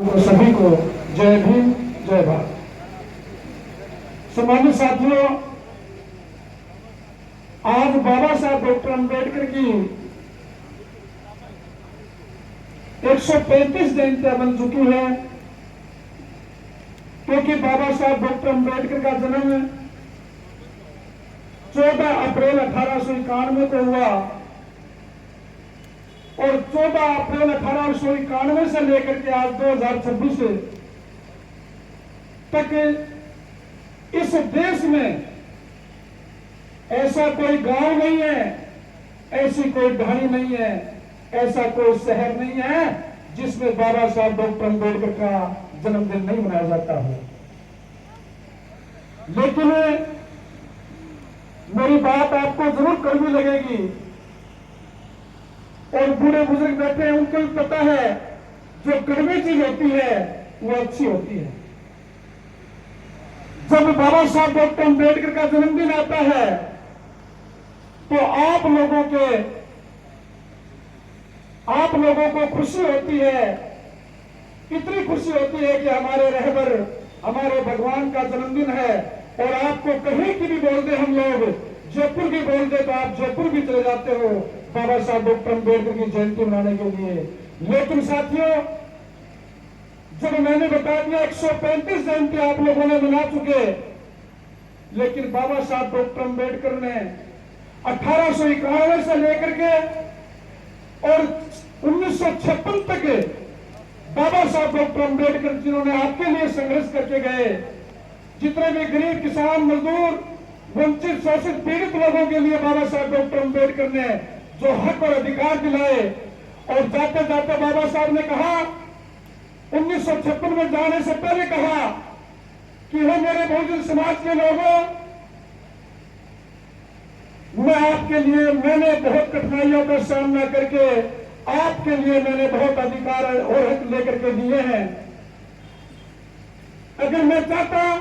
तो सभी को जय भीम जय भारत। सम्मानित साथियों, आज बाबा साहब डॉक्टर अंबेडकर की 135 जयंतियां बन चुकी है, क्योंकि बाबा साहब डॉक्टर अंबेडकर का जन्म 14 अप्रैल 1891 को हुआ और 14 अप्रैल 1891 से लेकर के आज 2026 तक इस देश में ऐसा कोई गांव नहीं है, ऐसी कोई ढाणी नहीं है, ऐसा कोई शहर नहीं है जिसमें बाबा साहब डॉक्टर अंबेडकर का जन्मदिन नहीं मनाया जाता हो। लेकिन मेरी बात आपको जरूर कड़वी लगेगी और बूढ़े बुजुर्ग बैठे हैं, उनको भी पता है जो कड़वी चीज होती है वो अच्छी होती है। जब बाबा साहब डॉक्टर अंबेडकर का जन्मदिन आता है तो आप लोगों को खुशी होती है, इतनी खुशी होती है कि हमारे रहबर, हमारे भगवान का जन्मदिन है। और आपको कहीं की भी बोल दे, हम लोग जयपुर की बोल दे तो आप जयपुर भी चले जाते हो बाबा साहब डॉक्टर अंबेडकर की जयंती मनाने के लिए। लेकिन साथियों, जब मैंने बता दिया 135 जयंती आप लोगों ने मना चुके, लेकिन बाबा साहब डॉक्टर अंबेडकर ने 1891 से लेकर के और 1956 तक बाबा साहब डॉक्टर अंबेडकर जिन्होंने आपके लिए संघर्ष करके गए, जितने भी गरीब किसान मजदूर वंचित शोषित पीड़ित लोगों के लिए बाबा साहब डॉक्टर अंबेडकर ने जो हक और अधिकार दिलाए, और जाते जाते बाबा साहब ने कहा 1956 में जाने से पहले कहा कि हे मेरे बहुजन समाज के लोगों, मैं आपके लिए, मैंने बहुत कठिनाइयों का सामना करके आपके लिए मैंने बहुत अधिकार और हक लेकर के दिए हैं। अगर मैं चाहता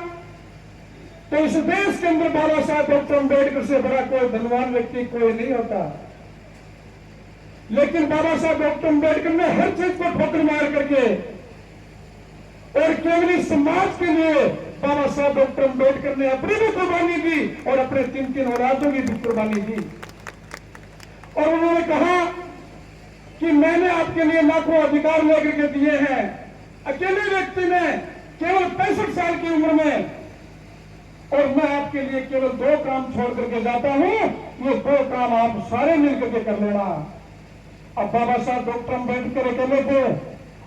तो इस देश के अंदर बाबा साहब डॉक्टर अंबेडकर से बड़ा कोई धनवान व्यक्ति कोई नहीं होता। लेकिन बाबा साहब डॉक्टर अंबेडकर ने हर चीज को ठोकर मार करके और केवल इस समाज के लिए बाबा साहब डॉक्टर अंबेडकर ने अपनी भी कुर्बानी दी और अपने 3 औलादों की भी कुर्बानी दी। और उन्होंने कहा कि मैंने आपके लिए लाखों अधिकार लेकर के दिए हैं। अकेले व्यक्ति ने केवल 65 साल की उम्र में, और मैं आपके लिए केवल 2 काम छोड़ करके जाता हूं, ये 2 काम आप सारे मिलकर के कर लेना। अब बाबा साहब डॉक्टर अंबेडकर अकेले थे,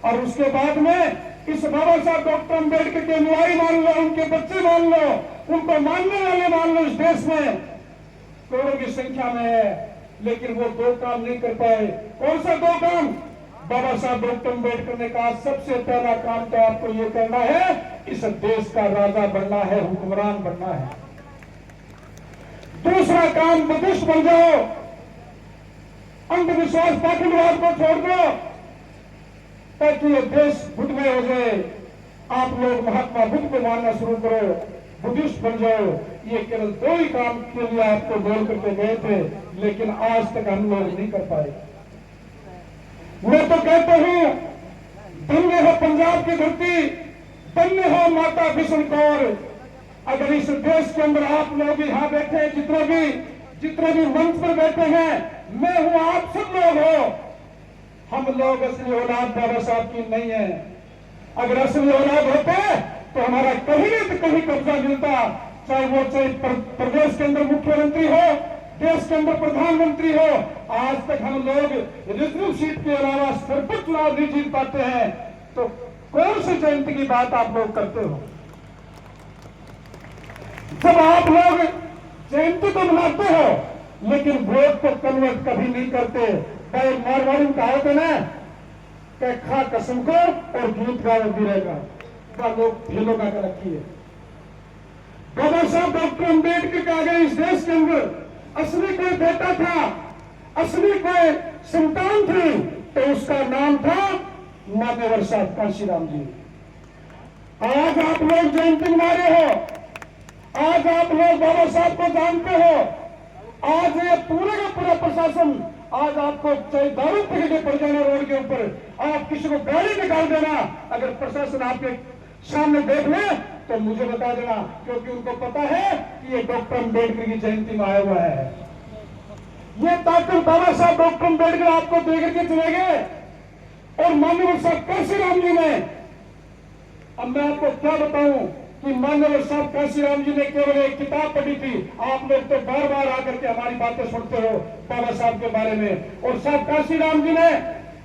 और उसके बाद में इस बाबा साहब डॉक्टर अंबेडकर के अनुयायी मान लो, उनके बच्चे मान लो, उनको मानने वाले मान लो, इस देश में करोड़ों की संख्या में है। लेकिन वो 2 काम नहीं कर पाए। कौन सा 2 काम? बाबा साहब डॉक्टर अंबेडकर ने कहा सबसे पहला काम तो आपको ये करना है, इस देश का राजा बनना है, हुक्मरान बनना है। दूसरा काम, बुद्धिस्ट बन जाओ, अंधविश्वास पाखंडवाद को छोड़ दो, ताकि ये देश बुद्धमय हो जाए। आप लोग महात्मा बुद्ध को मानना शुरू करो, बुद्धिस्ट बन जाओ। ये केवल 2 ही काम के लिए आपको बोल करके गए थे, लेकिन आज तक हम लोग नहीं कर पाए। मैं तो कहता हूं, धन्य हो पंजाब की धरती, धन्य हो माता बिशन कौर। अगर इस देश के अंदर आप लोग यहां बैठे हैं, जितने भी मंच पर बैठे हैं, मैं हूं, आप सब लोग हो, हम लोग असली औलाद बाबा साहब की नहीं है। अगर असली औलाद होते तो हमारा कहीं नहीं तो कहीं कब्जा मिलता, चाहे प्रदेश के अंदर मुख्यमंत्री हो, देश के अंदर प्रधानमंत्री हो। आज तक हम लोग रीजनल सीट के अलावा सरपंच चुनाव नहीं जीत पाते हैं, तो कौन सी जयंती की बात आप लोग करते हो? जब आप लोग जयंती तो मनाते हो, लेकिन वोट को कन्वर्ट कभी नहीं करते। मारवाड़ी में कहा था ना कि खा कसम को और गीत गाओ गिरेगा, लोग ढीलों का रखी है। बाबा साहब डॉक्टर अंबेडकर का अगर इस देश के अंदर असली कोई बेटा था, असली कोई संतान थी, तो उसका नाम था मान्यवर साहब कांशीराम जी। आज आप लोग जयंती मना रहे हो, आज आप लोग बाबा साहब को जानते हो, आज ये पूरे का पूरा प्रशासन आज आपको चाहे दारू पी के पड़ जाना रोड के ऊपर, आप किसी को गाड़ी निकाल देना, अगर प्रशासन आपके सामने देख ले तो मुझे बता देना, क्योंकि उनको पता है कि ये डॉक्टर अम्बेडकर की जयंती में आया हुआ है। ये ताकत बाबा साहब डॉक्टर अम्बेडकर आपको देकर के चले गए। और माननीय साहब काशीराम जी ने, अब मैं आपको क्या बताऊं कि माननीय साहब काशीराम जी ने केवल एक किताब पढ़ी थी। आप लोग तो बार बार आकर के हमारी बातें सुनते हो बाबा साहब के बारे में, और साहब काशीराम जी ने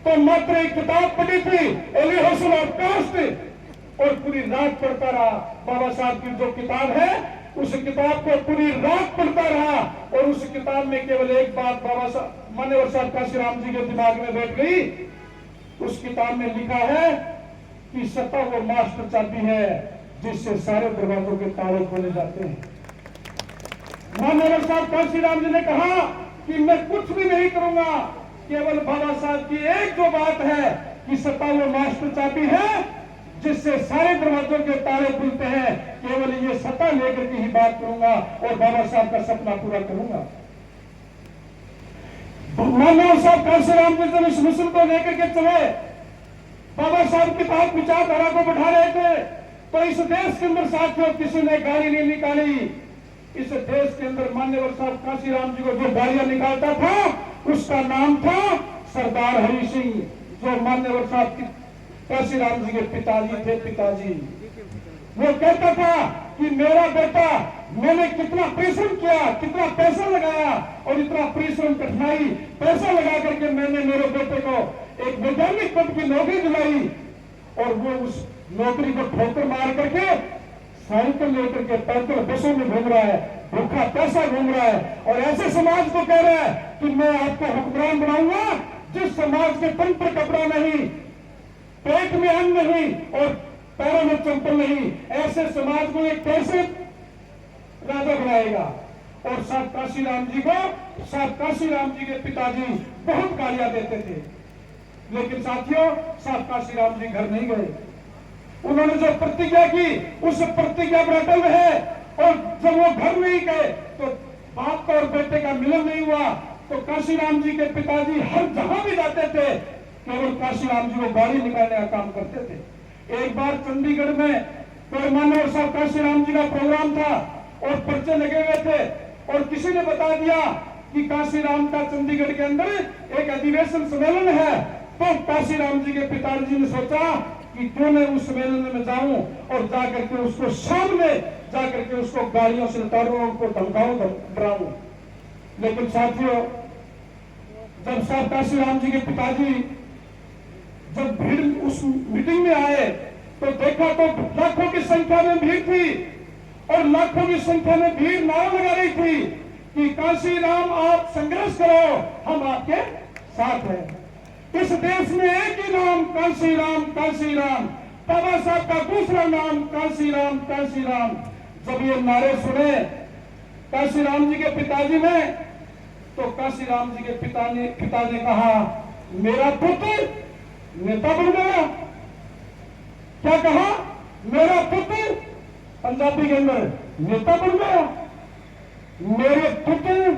तो मात्र एक किताब पढ़ी थी, एलिवेशन ऑफ कास्ट, और पूरी रात पढ़ता रहा। बाबा साहब की जो किताब है उस किताब को पूरी रात पढ़ता रहा, और उस किताब में केवल एक बात बाबा साहब माननीय साहब काशीराम जी के दिमाग में बैठ गई। उस किताब में लिखा है कि सत्ता वो मास्टर चाबी है जिससे सारे दरवाजों के ताले खोले जाते हैं। माननीय साहब काशीराम जी ने कहा कि मैं कुछ भी नहीं करूंगा, केवल बाबा साहब की एक जो बात है कि सत्ता वो मास्टर चाबी है जिससे सारे दरवाजों के ताले खुलते हैं, केवल ये सत्ता लेकर के ही बात करूंगा और बाबा साहब का सपना पूरा करूंगा। माननीय साहब काशीराम जी जब इस मिशन को लेकर के चले, बाबा साहब के पास विचारधारा को बढ़ा रहे थे, तो इस देश के अंदर साथियों किसी ने गाड़ी नहीं निकाली। इस देश के अंदर माननीय साहब काशीराम जी को जो गाड़ियां निकालता था उसका नाम था सरदार हरि सिंह, जो माननीय साहब काशीराम जी के पिताजी थे। पिताजी वो कहता था कि मेरा बेटा, मैंने कितना परिश्रम किया, कितना पैसा लगाया, और इतना परिश्रम कठिनाई पैसा लगा करके मैंने मेरे बेटे को एक वैज्ञानिक पद की नौकरी दिलाई, और वो उस नौकरी को ठोकर मार करके साइकिल लेकर के पैदल बसों में घूम रहा है, भूखा पैसा घूम रहा है, और ऐसे समाज को कह रहा है कि मैं आपको हुक्मरान बनाऊंगा जिस समाज के तन पर कपड़ा नहीं, पेट में अन्न नहीं और पैरों में चंपल नहीं, ऐसे समाज को एक कैसे राजा बनाएगा। और साहब काशीराम जी को, साहब काशीराम जी के पिताजी बहुत गालियां देते थे, लेकिन साथियों साहब काशीराम जी घर नहीं गए। उन्होंने जो प्रतिज्ञा की उस प्रतिज्ञा पर अटल है, और जब वो घर नहीं गए तो बाप का और बेटे का मिलन नहीं हुआ। तो काशीराम जी के पिताजी हर जहां भी जाते थे केवल काशीराम जी को गाड़ी निकालने का काम करते थे। एक बार चंडीगढ़ में कोई माननीय साहब काशीराम जी का प्रोग्राम था और पर्चे लगे हुए थे, और किसी ने बता दिया कि काशीराम का चंडीगढ़ के अंदर एक अधिवेशन सम्मेलन है। तो काशीराम जी के पिताजी ने सोचा कि क्यों मैं उस सम्मेलन में जाऊं और जाकर के उसको सामने जाकर के उसको गाड़ियों से उतारूं, उनको धमकाऊं, डराऊं। लेकिन साथियों जब साहब काशीराम जी के पिताजी जब भीड़ उस मीटिंग में आए तो देखा तो लाखों की संख्या में भीड़ थी, और लाखों की संख्या में भीड़ नारा लगा रही थी कि काशीराम आप संघर्ष करो, हम आपके साथ हैं। इस देश में एक ही नाम काशीराम, काशीराम, बाबा साहब का दूसरा नाम काशीराम, काशीराम। जब ये नारे सुने काशीराम जी के पिताजी ने, तो काशीराम जी के पिता ने कहा मेरा पुत्र नेता बन गया। क्या कहा? मेरा पुत्र पंजाबी के अंदर नेता बन गया। मेरे पुत्र